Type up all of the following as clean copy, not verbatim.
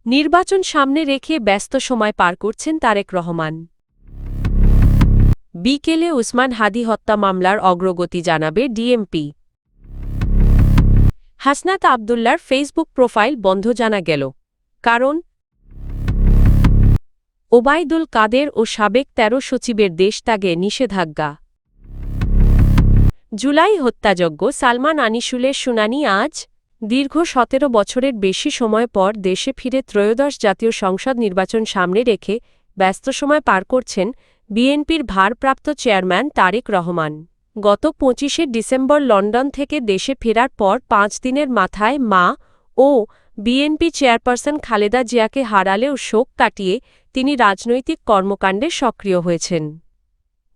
নির্বাচন সামনে রেখে ব্যস্ত সময় পার করছেন তারেক রহমান। বিকেলে ওসমান হাদী হত্যা মামলার অগ্রগতি জানাবে ডিএমপি। হাসনাত আবদুল্লার ফেসবুক প্রোফাইল বন্ধ জানা গেল। কারণ, ওবায়দুল কাদের ও সাবেক ১৩ সচিবের দেশত্যাগে নিষেধাজ্ঞা। জুলাই হত্যাযজ্ঞ সালমান আনিসুলের শুনানি আজ। দীর্ঘ ১৭ বছরের বেশি সময় পর দেশে ফিরে ত্রয়োদশ জাতীয় সংসদ নির্বাচন সামনে রেখে ব্যস্ত সময় পার করছেন বিএনপির ভারপ্রাপ্ত চেয়ারম্যান তারেক রহমান। গত ২৫শে ডিসেম্বর লন্ডন থেকে দেশে ফেরার পর ৫ দিনের মাথায় মা ও বিএনপি চেয়ারপারসন খালেদা জিয়াকে হারালেও শোক কাটিয়ে তিনি রাজনৈতিক কর্মকাণ্ডে সক্রিয় হয়েছেন।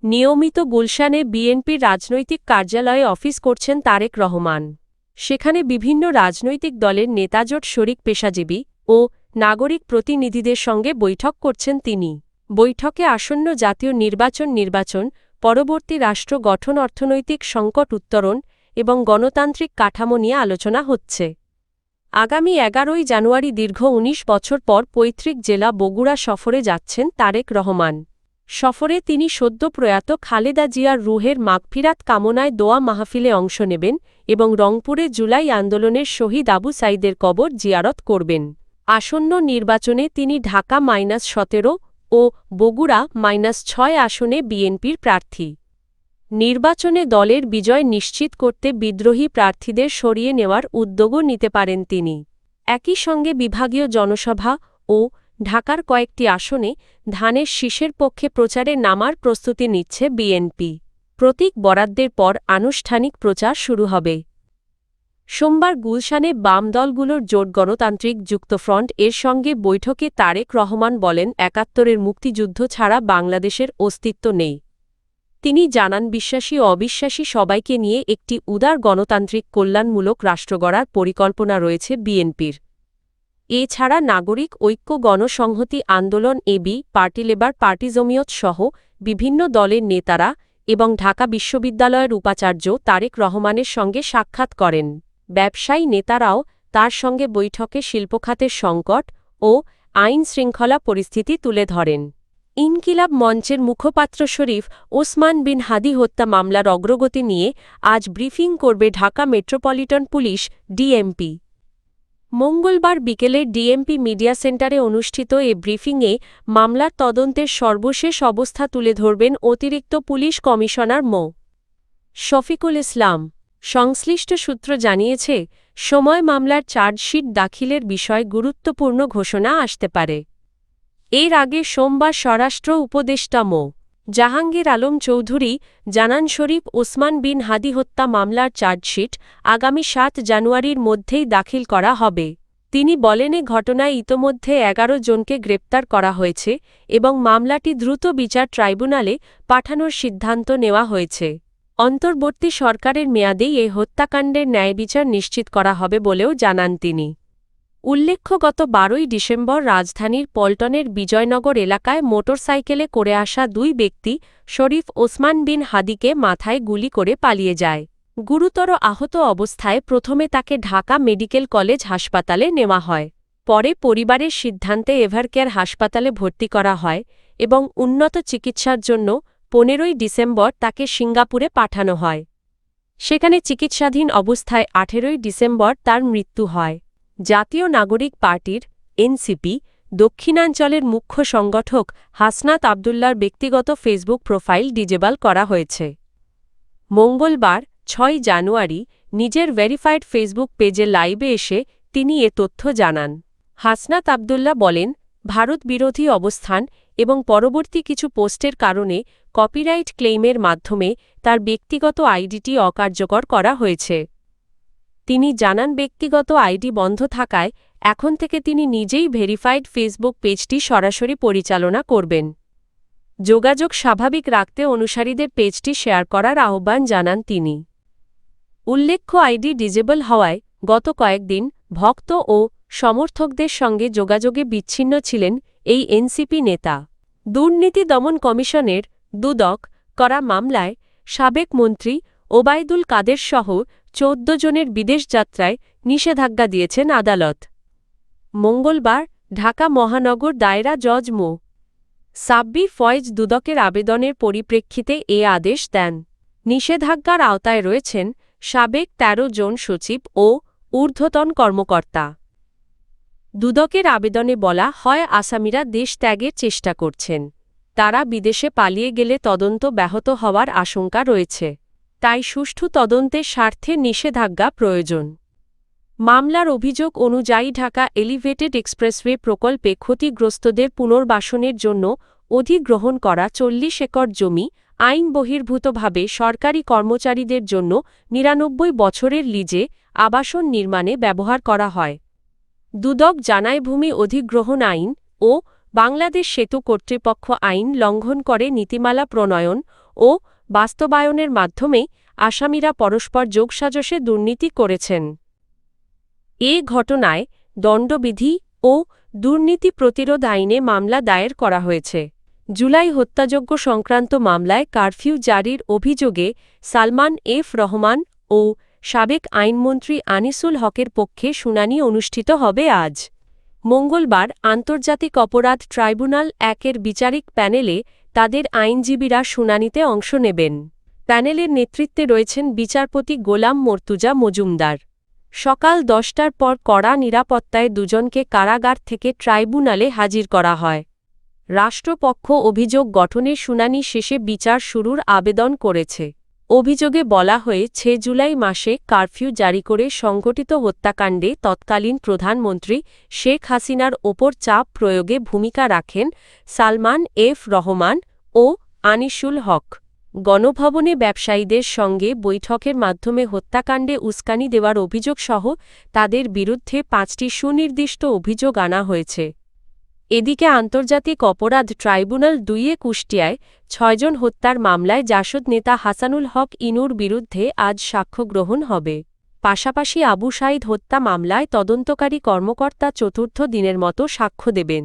নিয়মিত গুলশানে বিএনপির রাজনৈতিক কার্যালয়ে অফিস করছেন তারেক রহমান। সেখানে বিভিন্ন রাজনৈতিক দলের নেতাজোট শরিক পেশাজীবী ও নাগরিক প্রতিনিধিদের সঙ্গে বৈঠক করছেন তিনি। বৈঠকে আসন্ন জাতীয় নির্বাচন, পরবর্তী রাষ্ট্র গঠন, অর্থনৈতিক সংকট উত্তরণ এবং গণতান্ত্রিক কাঠামো নিয়ে আলোচনা হচ্ছে। আগামী ১১ই জানুয়ারি দীর্ঘ ১৯ বছর পর পৈতৃক জেলা বগুড়া সফরে যাচ্ছেন তারেক রহমান। সফরে তিনি সদ্য প্রয়াত খালেদা জিয়ার রুহের মাগফিরাত কামনায় দোয়া মাহফিলে অংশ নেবেন এবং রংপুরে জুলাই আন্দোলনের শহীদ আবু সাইদের কবর জিয়ারত করবেন। আসন্ন নির্বাচনে তিনি ঢাকা -১৭ ও বগুড়া -৬ আসনে বিএনপির প্রার্থী। নির্বাচনে দলের বিজয় নিশ্চিত করতে বিদ্রোহী প্রার্থীদের সরিয়ে নেওয়ার উদ্যোগও নিতে পারেন তিনি। একই সঙ্গে বিভাগীয় জনসভা ও ঢাকার কয়েকটি আসনে ধানের শীষের পক্ষে প্রচারে নামার প্রস্তুতি নিচ্ছে বিএনপি। প্রতীক বরাদ্দের পর আনুষ্ঠানিক প্রচার শুরু হবে। সোমবার গুলশানে বাম দলগুলোর জোট গণতান্ত্রিক যুক্তফ্রন্ট এর সঙ্গে বৈঠকে তারেক রহমান বলেন, ৭১-এর মুক্তিযুদ্ধ ছাড়া বাংলাদেশের অস্তিত্ব নেই। তিনি জানান, বিশ্বাসী ও অবিশ্বাসী সবাইকে নিয়ে একটি উদার গণতান্ত্রিক কল্যাণমূলক রাষ্ট্র গড়ার পরিকল্পনা রয়েছে বিএনপির। এছাড়া নাগরিক Oikya, Ganosamhati Andolan, AB party, labour party, Jamiat সহ বিভিন্ন দলের নেতারা এবং ঢাকা বিশ্ববিদ্যালয়ের উপাচার্য তারেক রহমানের সঙ্গে সাক্ষাৎ করেন। ব্যবসায়ী নেতারাও তার সঙ্গে বৈঠকে শিল্পখাতের সংকট ও আইন-শৃঙ্খলা পরিস্থিতি তুলে ধরেন। ইনকিলাব মঞ্চের মুখপাত্র শরীফ ওসমান বিন হাদী হত্যা মামলার অগ্রগতি নিয়ে আজ ব্রিফিং করবে ঢাকা মেট্রোপলিটন পুলিশ ডিএমপি। মঙ্গলবার বিকেলে ডিএমপি মিডিয়া সেন্টারে অনুষ্ঠিত এ ব্রিফিংয়ে মামলার তদন্তের সর্বশেষ অবস্থা তুলে ধরবেন অতিরিক্ত পুলিশ কমিশনার মো. শফিকুল ইসলাম। সংশ্লিষ্ট সূত্র জানিয়েছে, সময় মামলার চার্জশিট দাখিলের বিষয়ে গুরুত্বপূর্ণ ঘোষণা আসতে পারে। এর আগে সোমবার স্বরাষ্ট্র উপদেষ্টা মো. জাহাঙ্গীর আলম চৌধুরী জানান, শরীফ ওসমান বিন হাদী হত্যা মামলার চার্জশিট আগামী ৭ জানুয়ারির মধ্যেই দাখিল করা হবে। তিনি বলেন, এ ঘটনায় ইতোমধ্যে ১১ জনকে গ্রেপ্তার করা হয়েছে এবং মামলাটি দ্রুত বিচার ট্রাইব্যুনালে পাঠানোর সিদ্ধান্ত নেওয়া হয়েছে। অন্তর্বর্তী সরকারের মেয়াদেই এ হত্যাকাণ্ডের ন্যায়বিচার নিশ্চিত করা হবে বলেও জানান তিনি। উল্লেখ্য, গত ১২ই ডিসেম্বর রাজধানীর পল্টনের বিজয়নগর এলাকায় মোটরসাইকেলে করে আসা দুই ব্যক্তি শরীফ ওসমান বিন হাদীকে মাথায় গুলি করে পালিয়ে যায়। গুরুতর আহত অবস্থায় প্রথমে তাকে ঢাকা মেডিকেল কলেজ হাসপাতালে নেওয়া হয়। পরে পরিবারের সিদ্ধান্তে এভারকেয়ার হাসপাতালে ভর্তি করা হয় এবং উন্নত চিকিৎসার জন্য ১৫ই ডিসেম্বর তাকে সিঙ্গাপুরে পাঠানো হয়। সেখানে চিকিৎসাধীন অবস্থায় ১৮ই ডিসেম্বর তার মৃত্যু হয়। জাতীয় নাগরিক পার্টির এনসিপি দক্ষিণাঞ্চলের মুখ্য সংগঠক হাসনাত আবদুল্লার ব্যক্তিগত ফেসবুক প্রোফাইল ডিজেবল করা হয়েছে। মঙ্গলবার ৬ জানুয়ারি নিজের ভেরিফাইড ফেসবুক পেজে লাইভে এসে তিনি এ তথ্য জানান। হাসনাত আবদুল্লা বলেন, ভারত বিরোধী অবস্থান এবং পরবর্তী কিছু পোস্টের কারণে কপিরাইট ক্লেইমের মাধ্যমে তার ব্যক্তিগত আইডিটি অকার্যকর করা হয়েছে। তিনি জানান, ব্যক্তিগত আইডি বন্ধ থাকায় এখন থেকে তিনি নিজেই ভেরিফাইড ফেসবুক পেজটি সরাসরি পরিচালনা করবেন। যোগাযোগ স্বাভাবিক রাখতে অনুসারীদের পেজটি শেয়ার করার আহ্বান জানান তিনি। উল্লেখ্য, আইডি ডিজেবল হওয়ায় গত কয়েকদিন ভক্ত ও সমর্থকদের সঙ্গে যোগাযোগে বিচ্ছিন্ন ছিলেন এই এনসিপি নেতা। দুর্নীতি দমন কমিশনের দুদক করা মামলায় সাবেক মন্ত্রী ওবায়দুল কাদের সহ ১৪ জনের বিদেশ যাত্রায় নিষেধাজ্ঞা দিয়েছেন আদালত। মঙ্গলবার ঢাকা মহানগর দায়রা জজ মো. সাব্বির ফয়েজ দুদকের আবেদনের পরিপ্রেক্ষিতে এ আদেশ দেন। নিষেধাজ্ঞার আওতায় রয়েছেন সাবেক ১৩ জন সচিব ও ঊর্ধ্বতন কর্মকর্তা। দুদকের আবেদনে বলা হয় আসামিরা দেশ ত্যাগের চেষ্টা করছেন। তারা বিদেশে পালিয়ে গেলে তদন্ত ব্যাহত হওয়ার আশঙ্কা রয়েছে। তাই সুষ্ঠু তদন্তের স্বার্থে নিষেধাজ্ঞা প্রয়োজন। মামলার অভিযোগ অনুযায়ী ঢাকা এলিভেটেড এক্সপ্রেসওয়ে প্রকল্পে ক্ষতিগ্রস্তদের পুনর্বাসনের জন্য অধিগ্রহণ করা ৪০ একর জমি আইন বহির্ভূতভাবে সরকারি কর্মচারীদের জন্য ৯৯ বছরের লিজে আবাসন নির্মাণে ব্যবহার করা হয়। দুদক জানায় ভূমি অধিগ্রহণ আইন ও বাংলাদেশ সেতু কর্তৃপক্ষ আইন লঙ্ঘন করে নীতিমালা প্রণয়ন ও বাস্তবায়নের মাধ্যমে আসামিরা পরস্পর যোগসাজশে দুর্নীতি করেছেন। এ ঘটনায় দণ্ডবিধি ও দুর্নীতি প্রতিরোধ আইনে মামলা দায়ের করা হয়েছে। জুলাই হত্যাযজ্ঞ সংক্রান্ত মামলায় কারফিউ জারির অভিযোগে সালমান এফ রহমান ও সাবেক আইনমন্ত্রী আনিসুল হকের পক্ষে শুনানি অনুষ্ঠিত হবে আজ মঙ্গলবার। আন্তর্জাতিক অপরাধ ট্রাইব্যুনাল ১-এর বিচারিক প্যানেলে তাদের আইনজীবীরা শুনানিতে অংশ নেবেন। প্যানেলের নেতৃত্বে রয়েছেন বিচারপতি গোলাম মর্তুজা মজুমদার। সকাল ১০টার পর কড়া নিরাপত্তায় দুজনকে কারাগার থেকে ট্রাইব্যুনালে হাজির করা হয়। রাষ্ট্রপক্ষ অভিযোগ গঠনের শুনানি শেষে বিচার শুরুর আবেদন করেছে। অভিযোগে বলা হয়েছে জুলাই মাসে কারফিউ জারি করে সংঘটিত হত্যাকাণ্ডে তৎকালীন প্রধানমন্ত্রী শেখ হাসিনার ওপর চাপ প্রয়োগে ভূমিকা রাখেন সালমান এফ রহমান ও আনিসুল হক। গণভবনে ব্যবসায়ীদের সঙ্গে বৈঠকের মাধ্যমে হত্যাকাণ্ডে উস্কানি দেওয়ার অভিযোগসহ তাদের বিরুদ্ধে ৫টি সুনির্দিষ্ট অভিযোগ আনা হয়েছে। এদিকে আন্তর্জাতিক অপরাধ ট্রাইব্যুনাল ২-এ কুষ্টিয়ায় ৬ জন হত্যার মামলায় জাসদ নেতা হাসানুল হক ইনুর বিরুদ্ধে আজ সাক্ষ্য গ্রহণ হবে। পাশাপাশি আবু সাঈদ হত্যা মামলায় তদন্তকারী কর্মকর্তা চতুর্থ দিনের মতো সাক্ষ্য দেবেন।